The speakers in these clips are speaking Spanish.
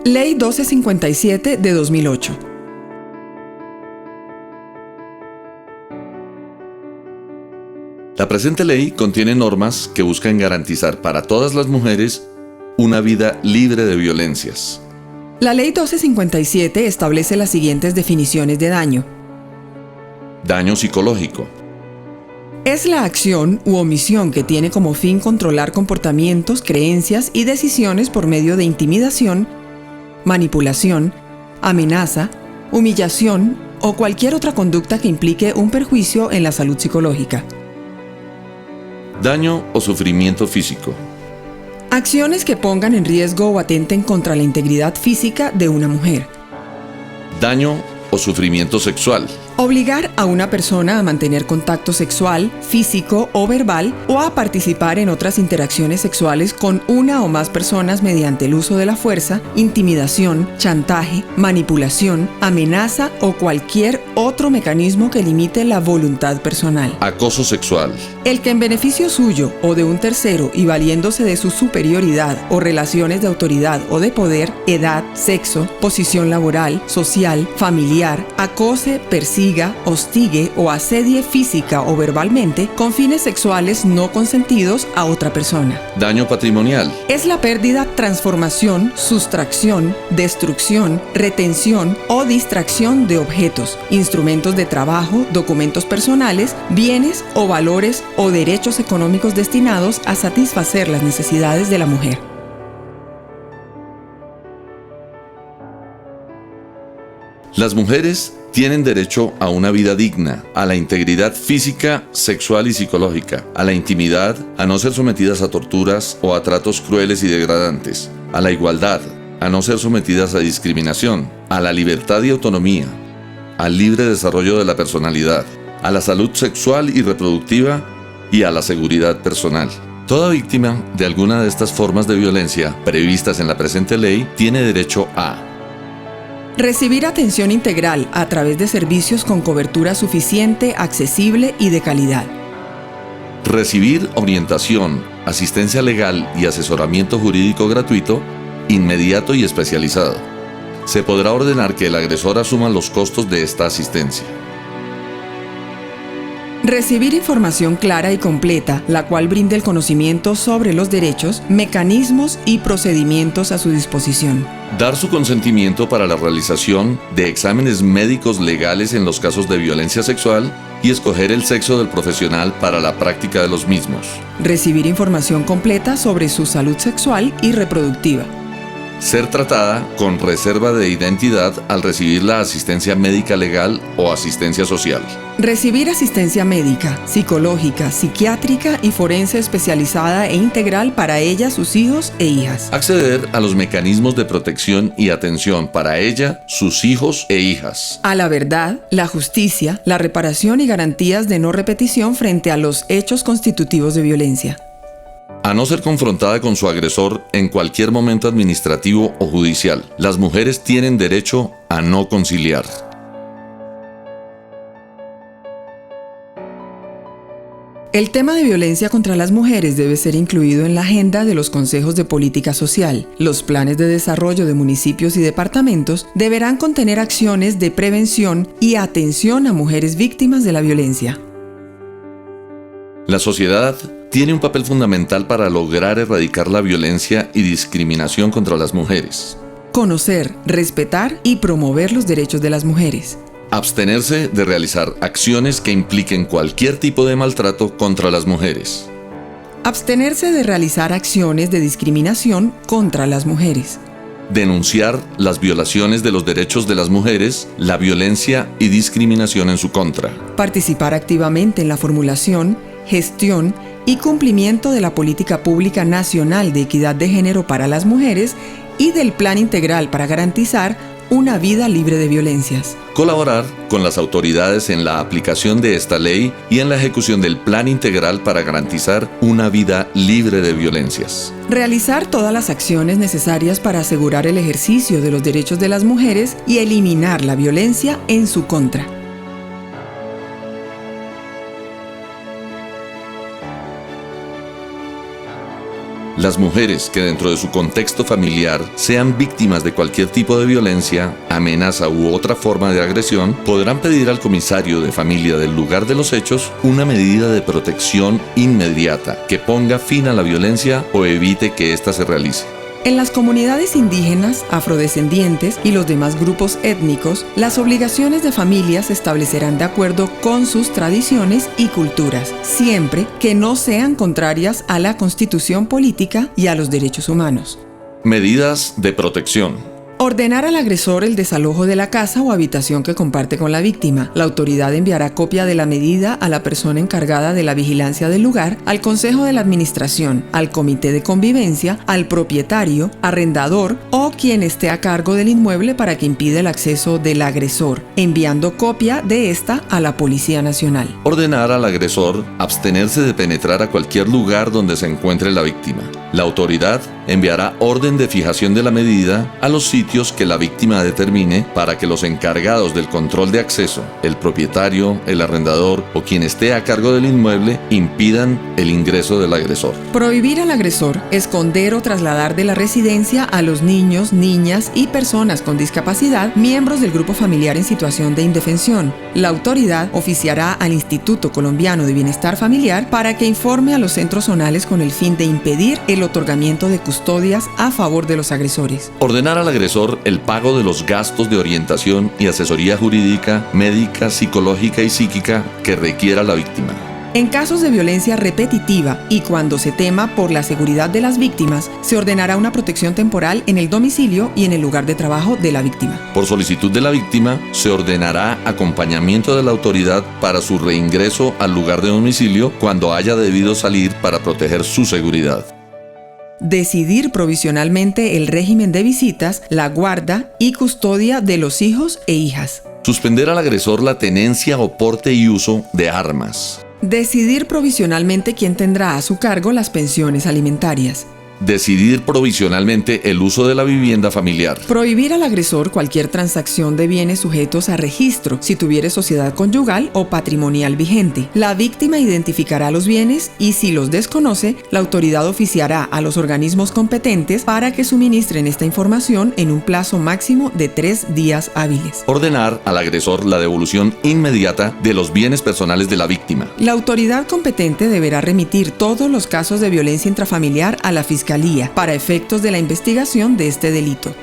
Ley 1257 de 2008. La presente ley contiene normas que buscan garantizar para todas las mujeres una vida libre de violencias. La Ley 1257 establece las siguientes definiciones de daño. Daño psicológico. Es la acción u omisión que tiene como fin controlar comportamientos, creencias y decisiones por medio de intimidación, manipulación, amenaza, humillación o cualquier otra conducta que implique un perjuicio en la salud psicológica. Daño o sufrimiento físico. Acciones que pongan en riesgo o atenten contra la integridad física de una mujer. Daño o sufrimiento sexual. Obligar a una persona a mantener contacto sexual, físico o verbal o a participar en otras interacciones sexuales con una o más personas mediante el uso de la fuerza, intimidación, chantaje, manipulación, amenaza o cualquier otro mecanismo que limite la voluntad personal. Acoso sexual. El que en beneficio suyo o de un tercero y valiéndose de su superioridad o relaciones de autoridad o de poder, edad, sexo, posición laboral, social, familiar, acose, persiga, hostigue o asedie física o verbalmente con fines sexuales no consentidos a otra persona. Daño patrimonial. Es la pérdida, transformación, sustracción, destrucción, retención o distracción de objetos, instrumentos de trabajo, documentos personales, bienes o valores o derechos económicos destinados a satisfacer las necesidades de la mujer. Las mujeres tienen derecho a una vida digna, a la integridad física, sexual y psicológica, a la intimidad, a no ser sometidas a torturas o a tratos crueles y degradantes, a la igualdad, a no ser sometidas a discriminación, a la libertad y autonomía, al libre desarrollo de la personalidad, a la salud sexual y reproductiva y a la seguridad personal. Toda víctima de alguna de estas formas de violencia previstas en la presente ley tiene derecho a recibir atención integral a través de servicios con cobertura suficiente, accesible y de calidad. Recibir orientación, asistencia legal y asesoramiento jurídico gratuito, inmediato y especializado. Se podrá ordenar que el agresor asuma los costos de esta asistencia. Recibir información clara y completa, la cual brinde el conocimiento sobre los derechos, mecanismos y procedimientos a su disposición. Dar su consentimiento para la realización de exámenes médicos legales en los casos de violencia sexual y escoger el sexo del profesional para la práctica de los mismos. Recibir información completa sobre su salud sexual y reproductiva. Ser tratada con reserva de identidad al recibir la asistencia médica legal o asistencia social. Recibir asistencia médica, psicológica, psiquiátrica y forense especializada e integral para ella, sus hijos e hijas. Acceder a los mecanismos de protección y atención para ella, sus hijos e hijas. A la verdad, la justicia, la reparación y garantías de no repetición frente a los hechos constitutivos de violencia. A no ser confrontada con su agresor en cualquier momento administrativo o judicial. Las mujeres tienen derecho a no conciliar. El tema de violencia contra las mujeres debe ser incluido en la agenda de los consejos de política social. Los planes de desarrollo de municipios y departamentos deberán contener acciones de prevención y atención a mujeres víctimas de la violencia. La sociedad tiene un papel fundamental para lograr erradicar la violencia y discriminación contra las mujeres. Conocer, respetar y promover los derechos de las mujeres. Abstenerse de realizar acciones que impliquen cualquier tipo de maltrato contra las mujeres. Abstenerse de realizar acciones de discriminación contra las mujeres. Denunciar las violaciones de los derechos de las mujeres, la violencia y discriminación en su contra. Participar activamente en la formulación, gestión y cumplimiento de la Política Pública Nacional de Equidad de Género para las Mujeres y del Plan Integral para garantizar una vida libre de violencias. Colaborar con las autoridades en la aplicación de esta ley y en la ejecución del Plan Integral para garantizar una vida libre de violencias. Realizar todas las acciones necesarias para asegurar el ejercicio de los derechos de las mujeres y eliminar la violencia en su contra. Las mujeres que dentro de su contexto familiar sean víctimas de cualquier tipo de violencia, amenaza u otra forma de agresión, podrán pedir al comisario de familia del lugar de los hechos una medida de protección inmediata que ponga fin a la violencia o evite que ésta se realice. En las comunidades indígenas, afrodescendientes y los demás grupos étnicos, las obligaciones de familia se establecerán de acuerdo con sus tradiciones y culturas, siempre que no sean contrarias a la Constitución política y a los derechos humanos. Medidas de protección. Ordenar al agresor el desalojo de la casa o habitación que comparte con la víctima. La autoridad enviará copia de la medida a la persona encargada de la vigilancia del lugar, al Consejo de la Administración, al Comité de Convivencia, al propietario, arrendador o quien esté a cargo del inmueble para que impida el acceso del agresor, enviando copia de esta a la Policía Nacional. Ordenar al agresor abstenerse de penetrar a cualquier lugar donde se encuentre la víctima. La autoridad enviará orden de fijación de la medida a los sitios que la víctima determine para que los encargados del control de acceso, el propietario, el arrendador o quien esté a cargo del inmueble, impidan el ingreso del agresor. Prohibir al agresor esconder o trasladar de la residencia a los niños, niñas y personas con discapacidad, miembros del grupo familiar en situación de indefensión. La autoridad oficiará al Instituto Colombiano de Bienestar Familiar para que informe a los centros zonales con el fin de impedir el otorgamiento de custodias a favor de los agresores. Ordenar al agresor el pago de los gastos de orientación y asesoría jurídica, médica, psicológica y psíquica que requiera la víctima. En casos de violencia repetitiva y cuando se tema por la seguridad de las víctimas, se ordenará una protección temporal en el domicilio y en el lugar de trabajo de la víctima. Por solicitud de la víctima, se ordenará acompañamiento de la autoridad para su reingreso al lugar de domicilio cuando haya debido salir para proteger su seguridad. Decidir provisionalmente el régimen de visitas, la guarda y custodia de los hijos e hijas. Suspender al agresor la tenencia o porte y uso de armas. Decidir provisionalmente quién tendrá a su cargo las pensiones alimentarias. Decidir provisionalmente el uso de la vivienda familiar. Prohibir al agresor cualquier transacción de bienes sujetos a registro, si tuviere sociedad conyugal o patrimonial vigente. La víctima identificará los bienes y, si los desconoce, la autoridad oficiará a los organismos competentes para que suministren esta información en un plazo máximo de 3 días hábiles. Ordenar al agresor la devolución inmediata de los bienes personales de la víctima. La autoridad competente deberá remitir todos los casos de violencia intrafamiliar a la Fiscalía para efectos de la investigación de este delito.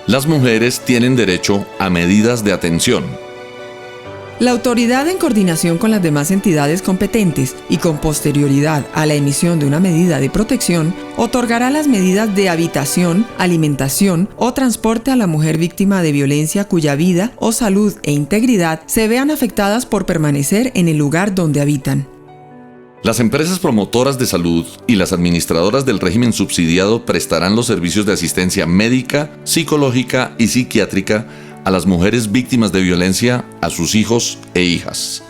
Las mujeres tienen derecho a medidas de atención. La autoridad, en coordinación con las demás entidades competentes y con posterioridad a la emisión de una medida de protección, otorgará las medidas de habitación, alimentación o transporte a la mujer víctima de violencia cuya vida o salud e integridad se vean afectadas por permanecer en el lugar donde habitan. Las empresas promotoras de salud y las administradoras del régimen subsidiado prestarán los servicios de asistencia médica, psicológica y psiquiátrica a las mujeres víctimas de violencia, a sus hijos e hijas.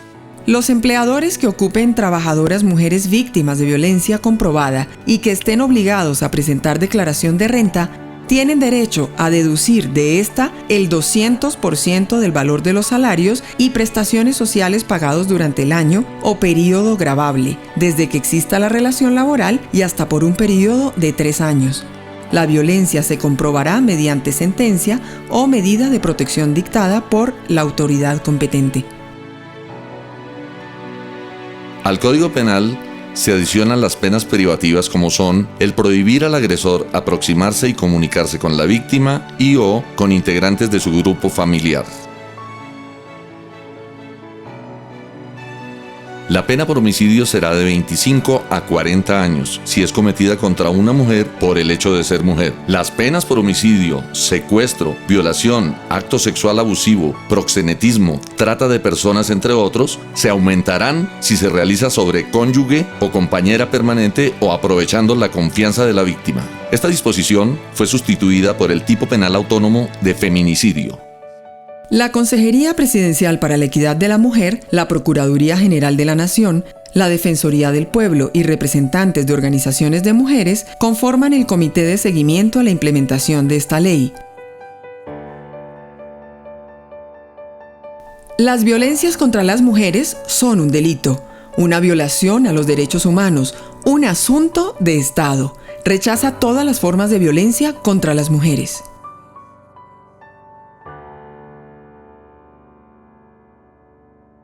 Los empleadores que ocupen trabajadoras mujeres víctimas de violencia comprobada y que estén obligados a presentar declaración de renta tienen derecho a deducir de esta el 200% del valor de los salarios y prestaciones sociales pagados durante el año o período gravable, desde que exista la relación laboral y hasta por un período de 3 años. La violencia se comprobará mediante sentencia o medida de protección dictada por la autoridad competente. Al Código Penal se adicionan las penas privativas como son el prohibir al agresor aproximarse y comunicarse con la víctima y o con integrantes de su grupo familiar. La pena por homicidio será de 25 a 40 años si es cometida contra una mujer por el hecho de ser mujer. Las penas por homicidio, secuestro, violación, acto sexual abusivo, proxenetismo, trata de personas, entre otros, se aumentarán si se realiza sobre cónyuge o compañera permanente o aprovechando la confianza de la víctima. Esta disposición fue sustituida por el tipo penal autónomo de feminicidio. La Consejería Presidencial para la Equidad de la Mujer, la Procuraduría General de la Nación, la Defensoría del Pueblo y representantes de organizaciones de mujeres conforman el Comité de Seguimiento a la implementación de esta ley. Las violencias contra las mujeres son un delito. una violación a los derechos humanos, un asunto de Estado. Rechaza todas las formas de violencia contra las mujeres.